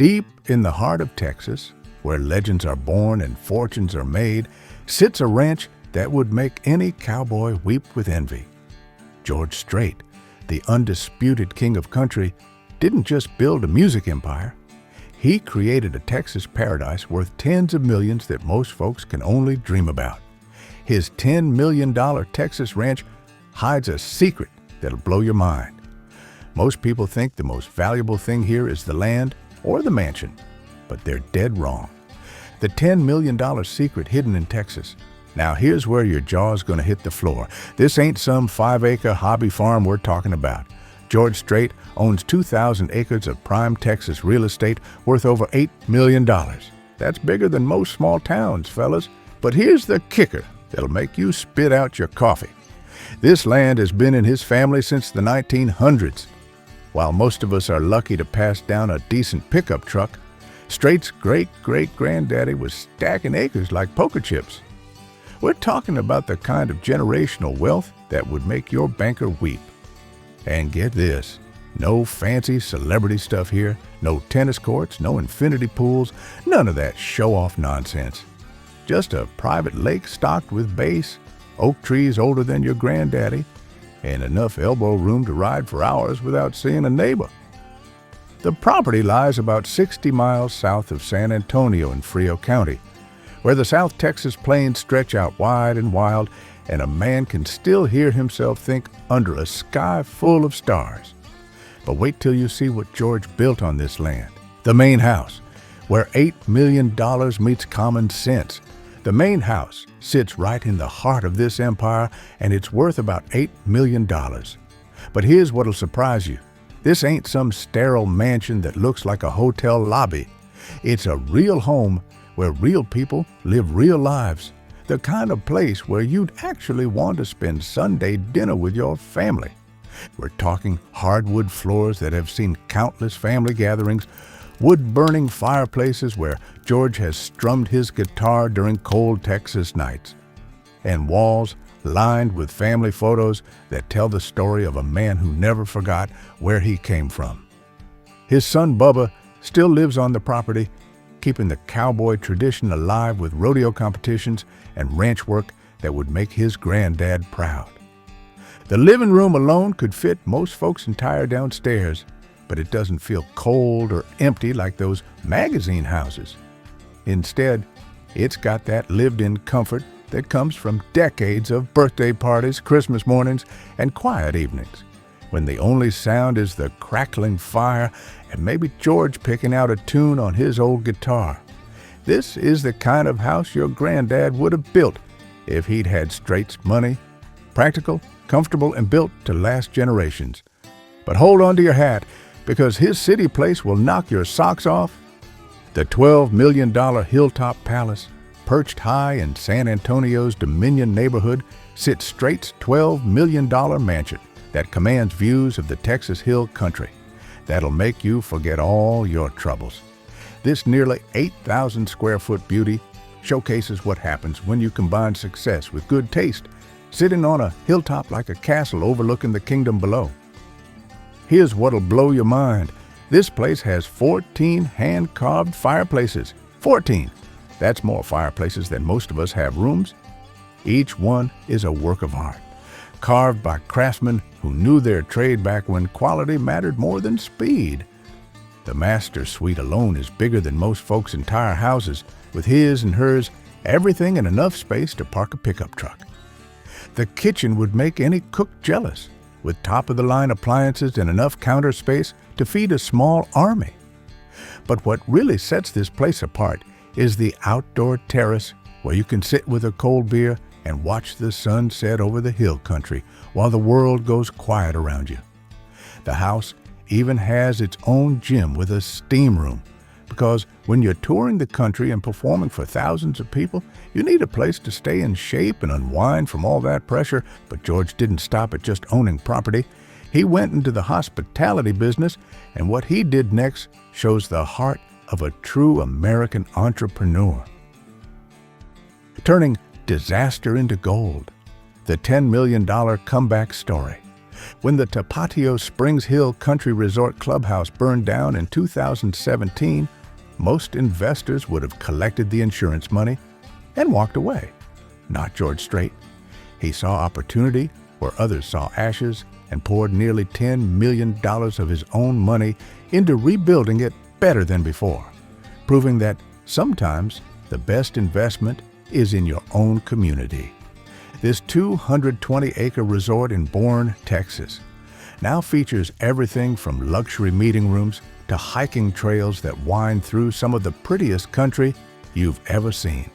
Deep in the heart of Texas, where legends are born and fortunes are made, sits a ranch that would make any cowboy weep with envy. George Strait, the undisputed king of country, didn't just build a music empire. He created a Texas paradise worth tens of millions that most folks can only dream about. His $10 million Texas ranch hides a secret that'll blow your mind. Most people think the most valuable thing here is the land or the mansion, but they're dead wrong. The $10 million secret hidden in Texas. Now here's where your jaw's gonna hit the floor. This ain't some 5-acre hobby farm we're talking about. George Strait owns 2,000 acres of prime Texas real estate worth over $8 million. That's bigger than most small towns, fellas. But here's the kicker that'll make you spit out your coffee. This land has been in his family since the 1900s. While most of us are lucky to pass down a decent pickup truck, Strait's great-great-granddaddy was stacking acres like poker chips. We're talking about the kind of generational wealth that would make your banker weep. And get this, no fancy celebrity stuff here, no tennis courts, no infinity pools, none of that show-off nonsense. Just a private lake stocked with bass, oak trees older than your granddaddy, and enough elbow room to ride for hours without seeing a neighbor. The property lies about 60 miles south of San Antonio in Frio County, where the South Texas plains stretch out wide and wild, and a man can still hear himself think under a sky full of stars. But wait till you see what George built on this land. The main house, where $8 million meets common sense. The main house sits right in the heart of this empire, and it's worth about $8 million. But here's what'll surprise you. This ain't some sterile mansion that looks like a hotel lobby. It's a real home where real people live real lives. The kind of place where you'd actually want to spend Sunday dinner with your family. We're talking hardwood floors that have seen countless family gatherings, wood-burning fireplaces where George has strummed his guitar during cold Texas nights, and walls lined with family photos that tell the story of a man who never forgot where he came from. His son Bubba still lives on the property, keeping the cowboy tradition alive with rodeo competitions and ranch work that would make his granddad proud. The living room alone could fit most folks' entire downstairs, but it doesn't feel cold or empty like those magazine houses. Instead, it's got that lived-in comfort that comes from decades of birthday parties, Christmas mornings, and quiet evenings, when the only sound is the crackling fire and maybe George picking out a tune on his old guitar. This is the kind of house your granddad would have built if he'd had Strait's money. Practical, comfortable, and built to last generations. But hold on to your hat, because his city place will knock your socks off. The $12 million Hilltop Palace, perched high in San Antonio's Dominion neighborhood, sits Strait's $12 million mansion that commands views of the Texas Hill Country. That'll make you forget all your troubles. This nearly 8,000 square foot beauty showcases what happens when you combine success with good taste, sitting on a hilltop like a castle overlooking the kingdom below. Here's what'll blow your mind. This place has 14 hand-carved fireplaces. 14! That's more fireplaces than most of us have rooms. Each one is a work of art, carved by craftsmen who knew their trade back when quality mattered more than speed. The master suite alone is bigger than most folks' entire houses, with his and hers everything in enough space to park a pickup truck. The kitchen would make any cook jealous, with top-of-the-line appliances and enough counter space to feed a small army. But what really sets this place apart is the outdoor terrace where you can sit with a cold beer and watch the sun set over the hill country while the world goes quiet around you. The house even has its own gym with a steam room, because when you're touring the country and performing for thousands of people, you need a place to stay in shape and unwind from all that pressure. But George didn't stop at just owning property. He went into the hospitality business, and what he did next shows the heart of a true American entrepreneur. Turning disaster into gold. The $10 million comeback story. When the Tapatio Springs Hill Country Resort Clubhouse burned down in 2017, most investors would have collected the insurance money and walked away. Not George Strait. He saw opportunity where others saw ashes and poured nearly $10 million of his own money into rebuilding it better than before, proving that sometimes the best investment is in your own community. This 220-acre resort in Bourne, Texas, now features everything from luxury meeting rooms to hiking trails that wind through some of the prettiest country you've ever seen.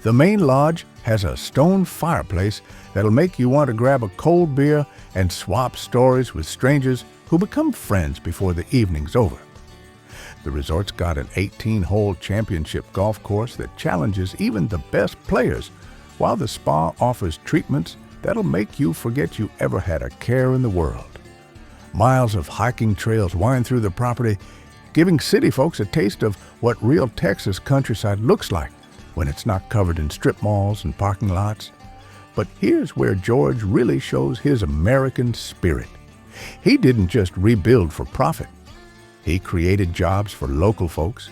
The main lodge has a stone fireplace that'll make you want to grab a cold beer and swap stories with strangers who become friends before the evening's over. The resort's got an 18-hole championship golf course that challenges even the best players, while the spa offers treatments that'll make you forget you ever had a care in the world. Miles of hiking trails wind through the property, giving city folks a taste of what real Texas countryside looks like when it's not covered in strip malls and parking lots. But here's where George really shows his American spirit. He didn't just rebuild for profit. He created jobs for local folks,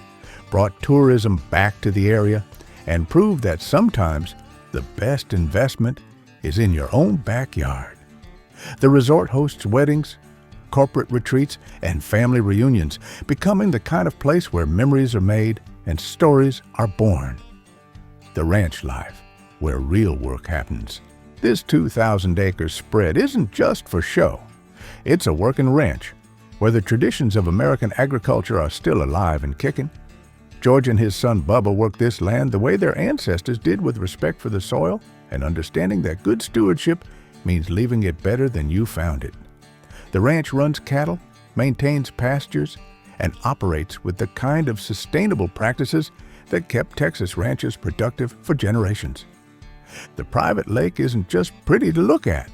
brought tourism back to the area, and proved that sometimes the best investment is in your own backyard. The resort hosts weddings, corporate retreats, and family reunions, becoming the kind of place where memories are made and stories are born. The ranch life, where real work happens. This 2,000-acre spread isn't just for show. It's a working ranch where the traditions of American agriculture are still alive and kicking. George and his son Bubba work this land the way their ancestors did, with respect for the soil and understanding that good stewardship means leaving it better than you found it. The ranch runs cattle, maintains pastures, and operates with the kind of sustainable practices that kept Texas ranches productive for generations. The private lake isn't just pretty to look at.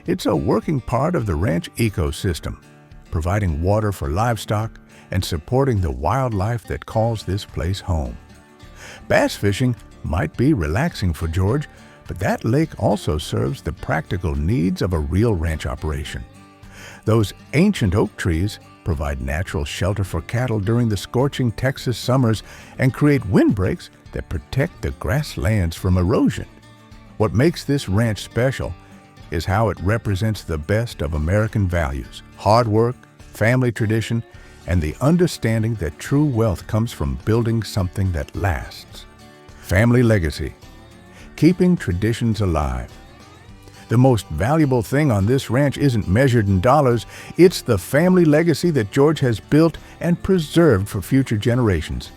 It's a working part of the ranch ecosystem, providing water for livestock and supporting the wildlife that calls this place home. Bass fishing might be relaxing for George, but that lake also serves the practical needs of a real ranch operation. Those ancient oak trees provide natural shelter for cattle during the scorching Texas summers and create windbreaks that protect the grasslands from erosion. What makes this ranch special is how it represents the best of American values: hard work, family tradition, and the understanding that true wealth comes from building something that lasts. Family legacy, keeping traditions alive. The most valuable thing on this ranch isn't measured in dollars, it's the family legacy that George has built and preserved for future generations.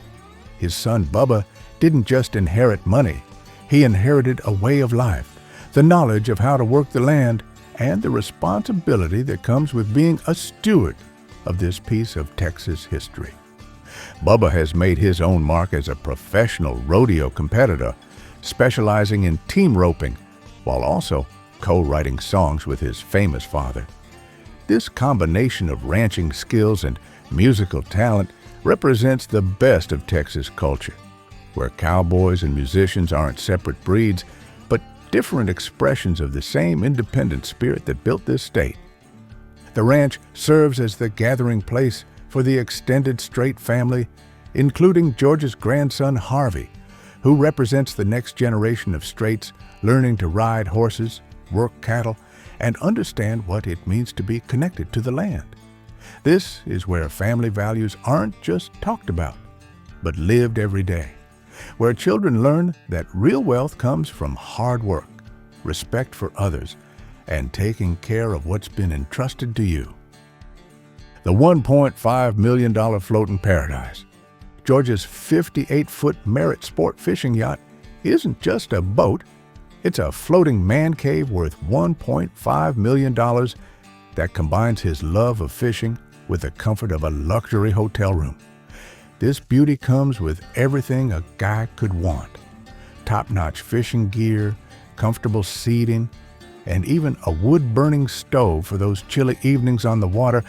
His son Bubba didn't just inherit money, he inherited a way of life, the knowledge of how to work the land, and the responsibility that comes with being a steward of this piece of Texas history. Bubba has made his own mark as a professional rodeo competitor, specializing in team roping, while also co-writing songs with his famous father. This combination of ranching skills and musical talent represents the best of Texas culture, where cowboys and musicians aren't separate breeds, but different expressions of the same independent spirit that built this state. The ranch serves as the gathering place for the extended Strait family, including George's grandson Harvey, who represents the next generation of Straits learning to ride horses, work cattle, and understand what it means to be connected to the land. This is where family values aren't just talked about, but lived every day, where children learn that real wealth comes from hard work, respect for others, and taking care of what's been entrusted to you. The $1.5 million floating paradise, George's 58-foot Merit Sport fishing yacht, isn't just a boat. It's a floating man cave worth $1.5 million that combines his love of fishing with the comfort of a luxury hotel room. This beauty comes with everything a guy could want: top-notch fishing gear, comfortable seating, and even a wood-burning stove for those chilly evenings on the water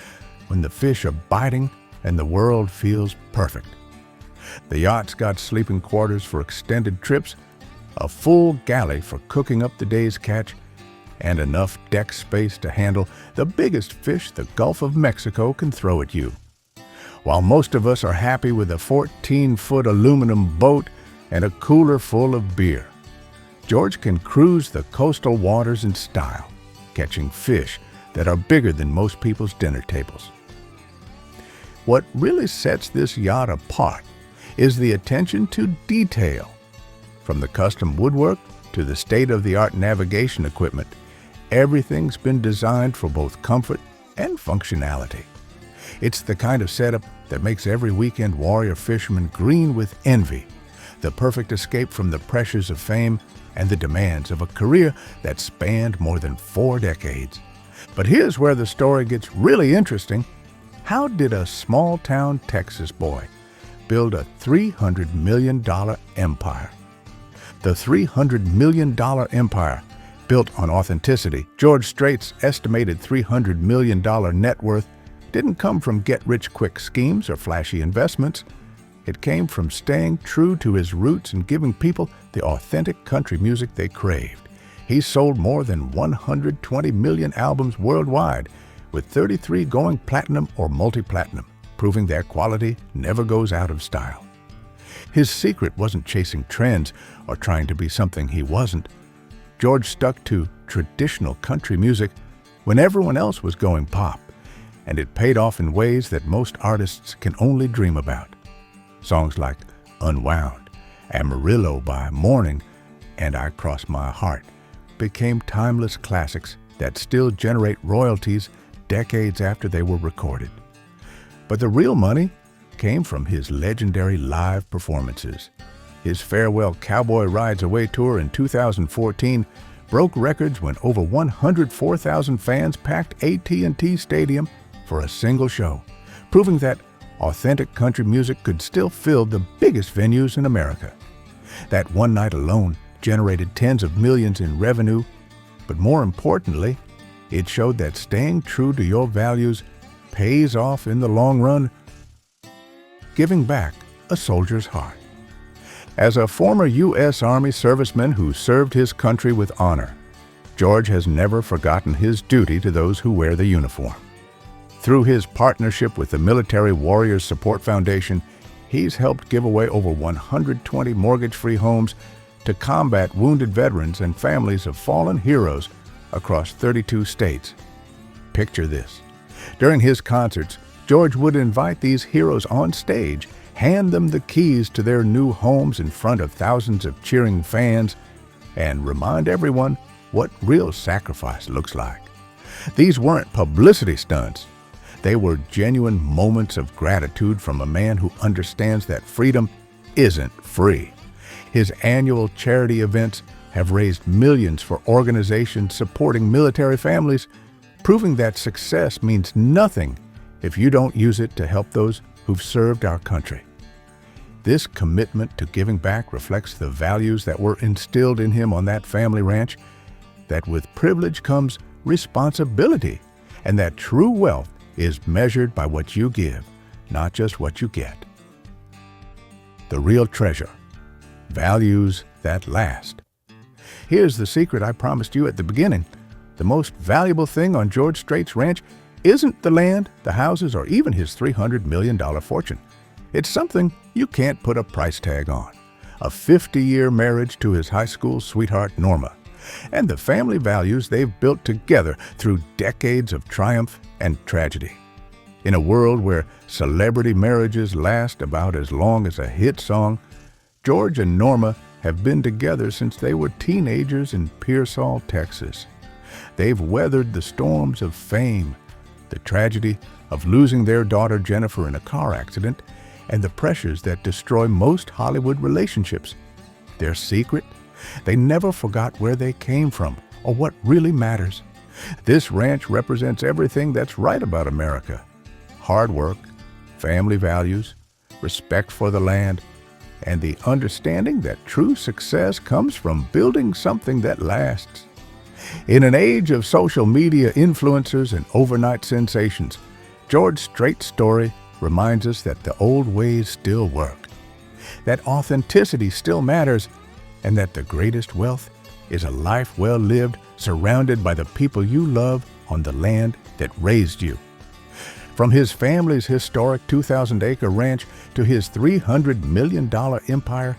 when the fish are biting and the world feels perfect. The yacht's got sleeping quarters for extended trips, a full galley for cooking up the day's catch, and enough deck space to handle the biggest fish the Gulf of Mexico can throw at you. While most of us are happy with a 14-foot aluminum boat and a cooler full of beer, George can cruise the coastal waters in style, catching fish that are bigger than most people's dinner tables. What really sets this yacht apart is the attention to detail. From the custom woodwork to the state-of-the-art navigation equipment, everything's been designed for both comfort and functionality. It's the kind of setup that makes every weekend warrior fisherman green with envy, the perfect escape from the pressures of fame and the demands of a career that spanned more than 4 decades. But here's where the story gets really interesting. How did a small-town Texas boy build a $300 million empire? The $300 million empire, built on authenticity. George Strait's estimated $300 million net worth didn't come from get-rich-quick schemes or flashy investments. It came from staying true to his roots and giving people the authentic country music they craved. He sold more than 120 million albums worldwide, with 33 going platinum or multi-platinum, proving that quality never goes out of style. His secret wasn't chasing trends or trying to be something he wasn't. George stuck to traditional country music when everyone else was going pop, and it paid off in ways that most artists can only dream about. Songs like Unwound, Amarillo by Morning, and I Cross My Heart became timeless classics that still generate royalties decades after they were recorded. But the real money came from his legendary live performances. His Farewell Cowboy Rides Away tour in 2014 broke records when over 104,000 fans packed AT&T Stadium for a single show, proving that authentic country music could still fill the biggest venues in America. That one night alone generated tens of millions in revenue, but more importantly, it showed that staying true to your values pays off in the long run. Giving back a soldier's heart. As a former U.S. Army serviceman who served his country with honor, George has never forgotten his duty to those who wear the uniform. Through his partnership with the Military Warriors Support Foundation, he's helped give away over 120 mortgage-free homes to combat wounded veterans and families of fallen heroes across 32 states. Picture this. During his concerts, George would invite these heroes on stage, hand them the keys to their new homes in front of thousands of cheering fans, and remind everyone what real sacrifice looks like. These weren't publicity stunts. They were genuine moments of gratitude from a man who understands that freedom isn't free. His annual charity events have raised millions for organizations supporting military families, proving that success means nothing if you don't use it to help those who've served our country. This commitment to giving back reflects the values that were instilled in him on that family ranch, that with privilege comes responsibility, and that true wealth is measured by what you give, not just what you get. The real treasure, values that last. Here's the secret I promised you at the beginning. The most valuable thing on George Strait's ranch isn't the land, the houses, or even his $300 million fortune. It's something you can't put a price tag on. A 50-year marriage to his high school sweetheart, Norma, and the family values they've built together through decades of triumph and tragedy. In a world where celebrity marriages last about as long as a hit song, George and Norma have been together since they were teenagers in Pearsall, Texas. They've weathered the storms of fame, the tragedy of losing their daughter Jennifer in a car accident, and the pressures that destroy most Hollywood relationships. Their secret? They never forgot where they came from or what really matters. This ranch represents everything that's right about America. Hard work, family values, respect for the land, and the understanding that true success comes from building something that lasts. In an age of social media influencers and overnight sensations, George Strait's story reminds us that the old ways still work, that authenticity still matters, and that the greatest wealth is a life well lived surrounded by the people you love on the land that raised you. From his family's historic 2,000-acre ranch to his $300 million empire,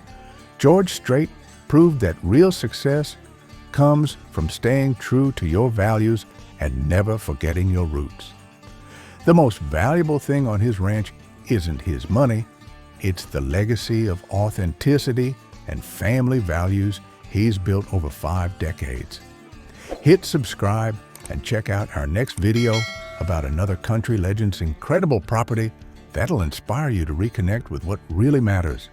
George Strait proved that real success comes from staying true to your values and never forgetting your roots. The most valuable thing on his ranch isn't his money, it's the legacy of authenticity and family values he's built over 5 decades. Hit subscribe and check out our next video about another country legend's incredible property that'll inspire you to reconnect with what really matters.